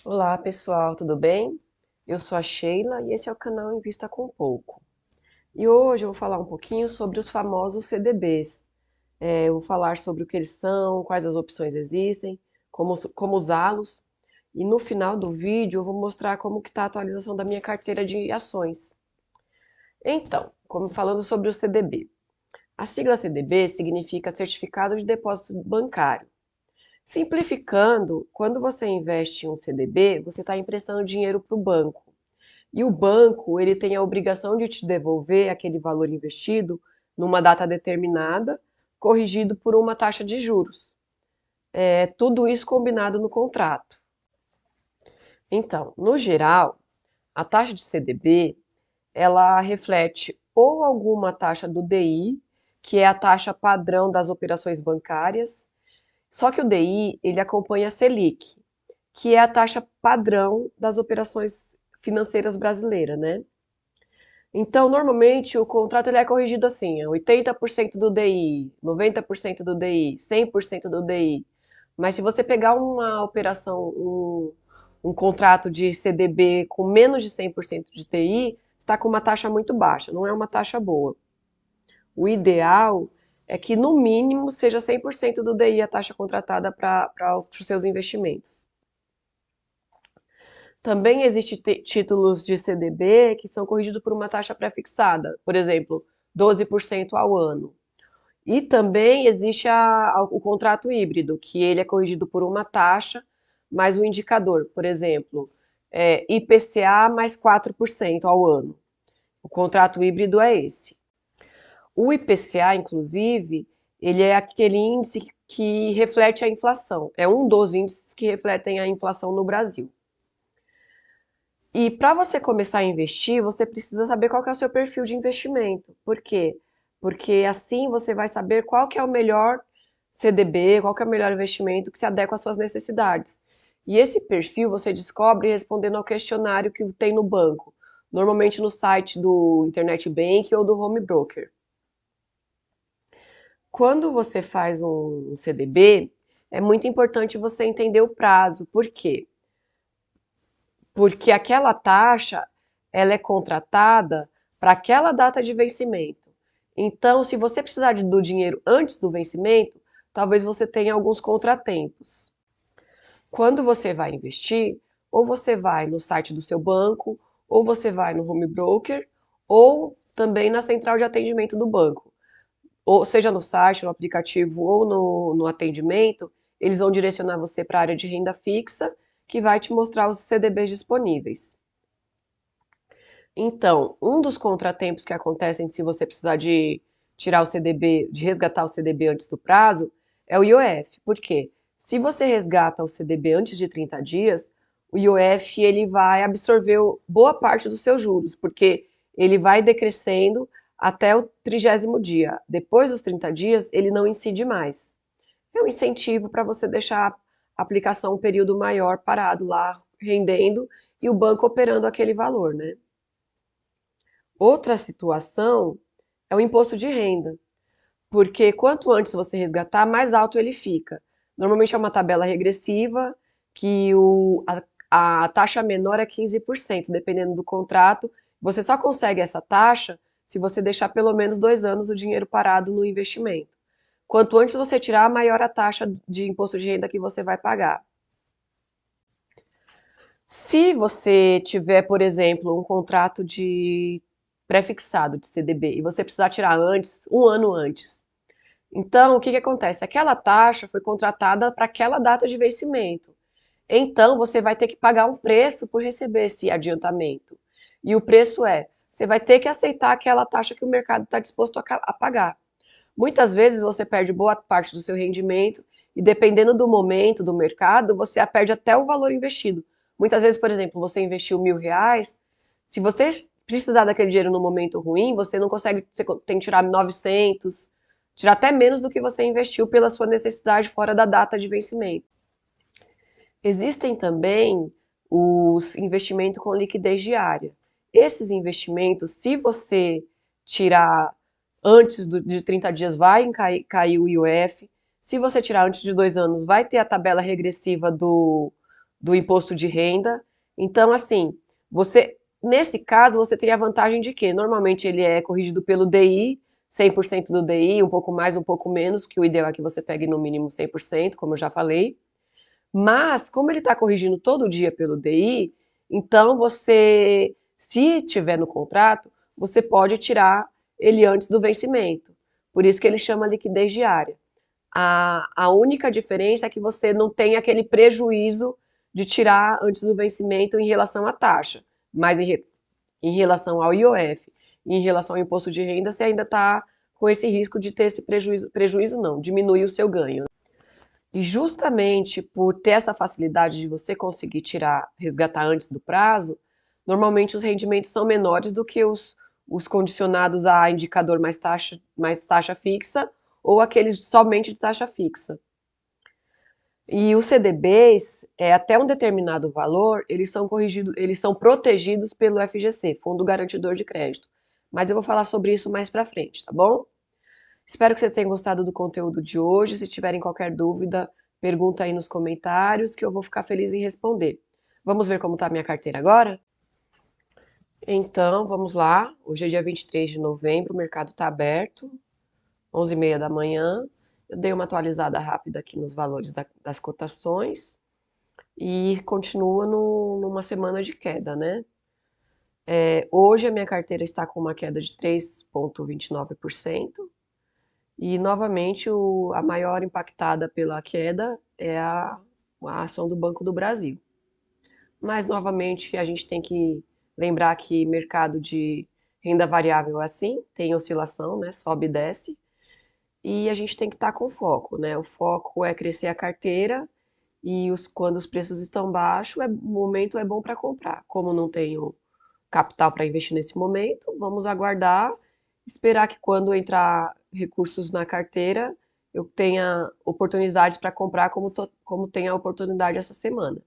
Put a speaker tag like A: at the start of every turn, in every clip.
A: Olá pessoal, tudo bem? Eu sou a Sheila e esse é o canal Invista com Pouco. E hoje eu vou falar um pouquinho sobre os famosos CDBs. Eu vou falar sobre o que eles são, quais as opções existem, como usá-los. E no final do vídeo eu vou mostrar como que está a atualização da minha carteira de ações. Então, como falando sobre o CDB. A sigla CDB significa Certificado de Depósito Bancário. Simplificando, quando você investe em um CDB, você está emprestando dinheiro para o banco. E o banco, ele tem a obrigação de te devolver aquele valor investido numa data determinada, corrigido por uma taxa de juros. Tudo isso combinado no contrato. Então, no geral, a taxa de CDB, ela reflete ou alguma taxa do DI, que é a taxa padrão das operações bancárias, só que o DI, ele acompanha a Selic, que é a taxa padrão das operações financeiras brasileiras, né? Então, normalmente, o contrato ele é corrigido assim, 80% do DI, 90% do DI, 100% do DI. Mas se você pegar uma operação, um contrato de CDB com menos de 100% de TI, está com uma taxa muito baixa, não é uma taxa boa. O ideal é que, no mínimo, seja 100% do DI a taxa contratada para os seus investimentos. Também existem títulos de CDB que são corrigidos por uma taxa pré-fixada, por exemplo, 12% ao ano. E também existe o contrato híbrido, que ele é corrigido por uma taxa mais um indicador, por exemplo, IPCA mais 4% ao ano. O contrato híbrido é esse. O IPCA, inclusive, ele é aquele índice que reflete a inflação. É um dos índices que refletem a inflação no Brasil. E para você começar a investir, você precisa saber qual que é o seu perfil de investimento. Por quê? Porque assim você vai saber qual que é o melhor CDB, qual que é o melhor investimento que se adequa às suas necessidades. E esse perfil você descobre respondendo ao questionário que tem no banco, normalmente no site do Internet Bank ou do Home Broker. Quando você faz um CDB, é muito importante você entender o prazo. Por quê? Porque aquela taxa ela é contratada para aquela data de vencimento. Então, se você precisar do dinheiro antes do vencimento, talvez você tenha alguns contratempos. Quando você vai investir, ou você vai no site do seu banco, ou você vai no home broker, ou também na central de atendimento do banco. Ou seja no site, no aplicativo ou no atendimento, eles vão direcionar você para a área de renda fixa, que vai te mostrar os CDBs disponíveis. Então, um dos contratempos que acontecem se você precisar de tirar o CDB, de resgatar o CDB antes do prazo, é o IOF. Por quê? Se você resgata o CDB antes de 30 dias, o IOF ele vai absorver boa parte dos seus juros, porque ele vai decrescendo até o 30º dia. Depois dos 30 dias, ele não incide mais. É um incentivo para você deixar a aplicação um período maior parado lá, rendendo, e o banco operando aquele valor, né? Outra situação é o imposto de renda, porque quanto antes você resgatar, mais alto ele fica. Normalmente é uma tabela regressiva que a taxa menor é 15%, dependendo do contrato. Você só consegue essa taxa se você deixar pelo menos 2 anos o dinheiro parado no investimento. Quanto antes você tirar, maior a taxa de imposto de renda que você vai pagar. Se você tiver, por exemplo, um contrato de pré-fixado de CDB e você precisar tirar antes, um ano antes, então o que que acontece? Aquela taxa foi contratada para aquela data de vencimento. Então você vai ter que pagar um preço por receber esse adiantamento. E o preço você vai ter que aceitar aquela taxa que o mercado está disposto a pagar. Muitas vezes você perde boa parte do seu rendimento e dependendo do momento do mercado, você perde até o valor investido. Muitas vezes, por exemplo, você investiu R$ 1.000, se você precisar daquele dinheiro no momento ruim, você não consegue, você tem que tirar 900, tirar até menos do que você investiu pela sua necessidade fora da data de vencimento. Existem também os investimentos com liquidez diária. Esses investimentos, se você tirar antes de 30 dias, vai cair o IOF. Se você tirar antes de 2 anos, vai ter a tabela regressiva do imposto de renda. Então, assim, nesse caso, você tem a vantagem de que normalmente ele é corrigido pelo DI, 100% do DI, um pouco mais, um pouco menos, que o ideal é que você pegue no mínimo 100%, como eu já falei. Mas, como ele está corrigindo todo dia pelo DI, então você, se tiver no contrato, você pode tirar ele antes do vencimento. Por isso que ele chama liquidez diária. A única diferença é que você não tem aquele prejuízo de tirar antes do vencimento em relação à taxa, mas em relação ao IOF e em relação ao imposto de renda, você ainda está com esse risco de ter esse prejuízo não, diminui o seu ganho. E justamente por ter essa facilidade de você conseguir tirar, resgatar antes do prazo, normalmente os rendimentos são menores do que os condicionados a indicador mais taxa fixa ou aqueles somente de taxa fixa. E os CDBs, até um determinado valor, eles são protegidos pelo FGC, Fundo Garantidor de Crédito. Mas eu vou falar sobre isso mais pra frente, tá bom? Espero que você tenha gostado do conteúdo de hoje. Se tiverem qualquer dúvida, pergunta aí nos comentários que eu vou ficar feliz em responder. Vamos ver como está a minha carteira agora? Então, vamos lá. Hoje é dia 23 de novembro, o mercado está aberto, 11h30 da manhã. Eu dei uma atualizada rápida aqui nos valores das cotações e continua numa semana de queda, né? Hoje a minha carteira está com uma queda de 3,29%. E, novamente, a maior impactada pela queda é a ação do Banco do Brasil. Mas, novamente, a gente tem que lembrar que mercado de renda variável é assim, tem oscilação, né? Sobe e desce. E a gente tem que estar com foco, né? O foco é crescer a carteira e quando os preços estão baixos, o momento é bom para comprar. Como não tenho capital para investir nesse momento, vamos aguardar, esperar que quando entrar recursos na carteira, eu tenha oportunidades para comprar como tem a oportunidade essa semana.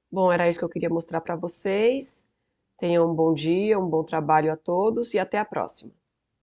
A: Bom, era isso que eu queria mostrar para vocês. Tenham um bom dia, um bom trabalho a todos e até a próxima.